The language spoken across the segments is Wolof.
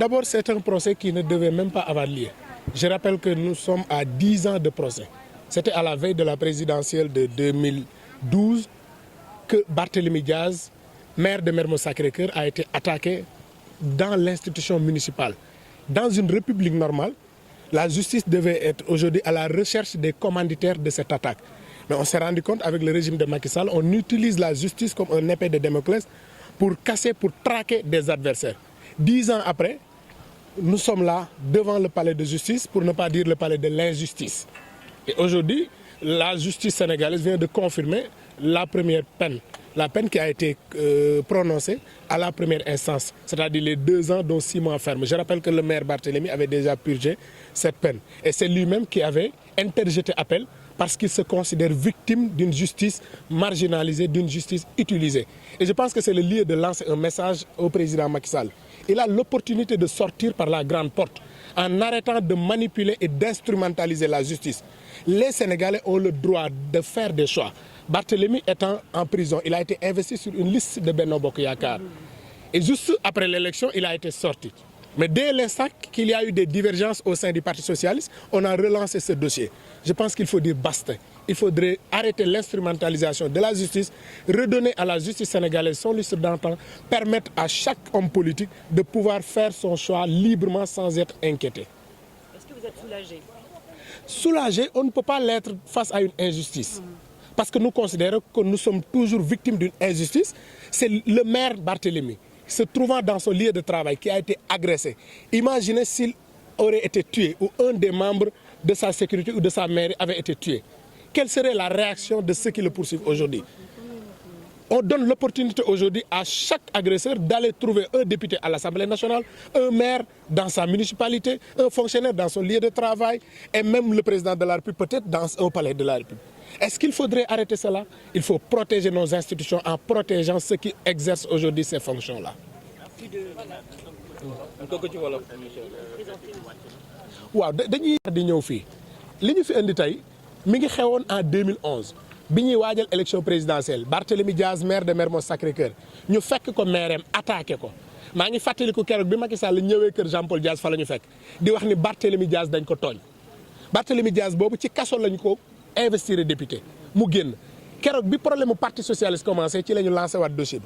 d'abord, c'est un procès qui ne devait même pas avoir lieu. Je rappelle que nous sommes à 10 ans de procès. C'était à la veille de la présidentielle de 2012 que Barthélémy Diaz, maire de Mermoz Sacré-Cœur, a été attaqué dans l'institution municipale. Dans une république normale, la justice devait être aujourd'hui à la recherche des commanditaires de cette attaque. Mais on s'est rendu compte avec le régime de Macky Sall, on utilise la justice comme un épée de Damoclès pour casser, pour traquer des adversaires. 10 ans après, nous sommes là devant le palais de justice, pour ne pas dire le palais de l'injustice. Et aujourd'hui, la justice sénégalaise vient de confirmer la première peine, la peine qui a été prononcée à la première instance, c'est-à-dire les 2 ans dont 6 mois ferme. Je rappelle que le maire Barthélémy avait déjà purgé cette peine. Et c'est lui-même qui avait interjeté appel parce qu'il se considère victime d'une justice marginalisée, d'une justice utilisée. Et je pense que c'est le lieu de lancer un message au président Macky Sall. Il a l'opportunité de sortir par la grande porte en arrêtant de manipuler et d'instrumentaliser la justice. Les Sénégalais ont le droit de faire des choix. Barthélémy étant en prison, il a été investi sur une liste de Benno Bokk Yakaar. Et juste après l'élection, il a été sorti. Mais dès l'instant qu'il y a eu des divergences au sein du Parti socialiste, on a relancé ce dossier. Je pense qu'il faut dire basta. Il faudrait arrêter l'instrumentalisation de la justice, redonner à la justice sénégalaise son lustre d'antan, permettre à chaque homme politique de pouvoir faire son choix librement sans être inquiété. Est-ce que vous êtes soulagé? Soulagé, on ne peut pas l'être face à une injustice. Parce que nous considérons que nous sommes toujours victimes d'une injustice. C'est le maire Barthélémy, se trouvant dans son lieu de travail, qui a été agressé. Imaginez s'il aurait été tué ou un des membres de sa sécurité ou de sa mairie avait été tué. Quelle serait la réaction de ceux qui le poursuivent aujourd'hui? On donne l'opportunité aujourd'hui à chaque agresseur d'aller trouver un député à l'Assemblée nationale, un maire dans sa municipalité, un fonctionnaire dans son lieu de travail et même le président de la République peut-être dans un palais de la République. Est-ce qu'il faudrait arrêter cela? Il faut protéger nos institutions en protégeant ceux qui exercent aujourd'hui ces fonctions-là. waaw dañuy di ñëw fii li ñu fi indi tey mi ngi xewoon en 2011 bi ñuy waajal élection présidentielle Barthélémy Diaz maire de Mermoz Sacré-Cœur ñu fekk ko maireem attaqué ko maa ngi fàttaliku keroog bi Macky Sall ñëwee kër Jean-Paul Diaz fa la ñu fekk di wax ni Barthélémy Diaz dañ ko tooñ Barthélémy Diaz boobu ci kaso lañu ko investir député mu génn keroog bi problème mu parti socialiste commencé ci la ñu lancé waat dossier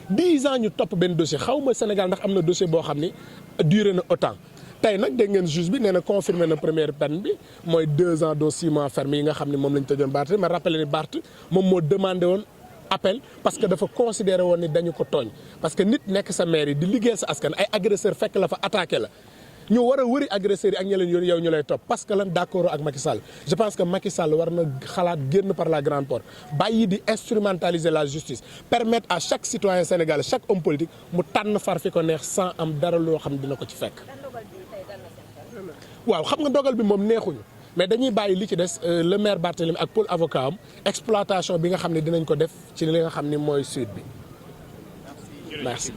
bi 10 ans ñu topp benn dossier xaw ma Sénégal ndax am na dossier boo xam ni duré na autant. tey nag dégg ngeen juge bi nee na confirmé na première peine bi mooy 2 ans dont 6 mois ferme yi nga xam ne moom la ñu tëjoon Barth mais rappelé ni Barth moom moo demandé woon appel parce que dafa considéré woon ni dañu ko tooñ parce que nit nekk sa maire yi di liggéey sa askan ay agresseur fekk la fa attaqué la ñu war a wëri agresseurs yi ak ñi leen yoon yow ñu lay topp parce que lan d'accord ak Macky Sall je pense que Macky Sall war na xalaat génn par la grande porte bàyyi di instrumentaliser la justice permettre à chaque citoyen sénégalais chaque homme politique mu tànn far fi ko neex sans am dara loo xam dina ko ci fekk. waaw xam nga dogal bi moom neexuñu mais dañuy bàyyi li ci des le maire Barthélémy ak pôle avocat am exploitation bi nga xam ne dinañ ko def ci li nga xam ni mooy suite bi merci.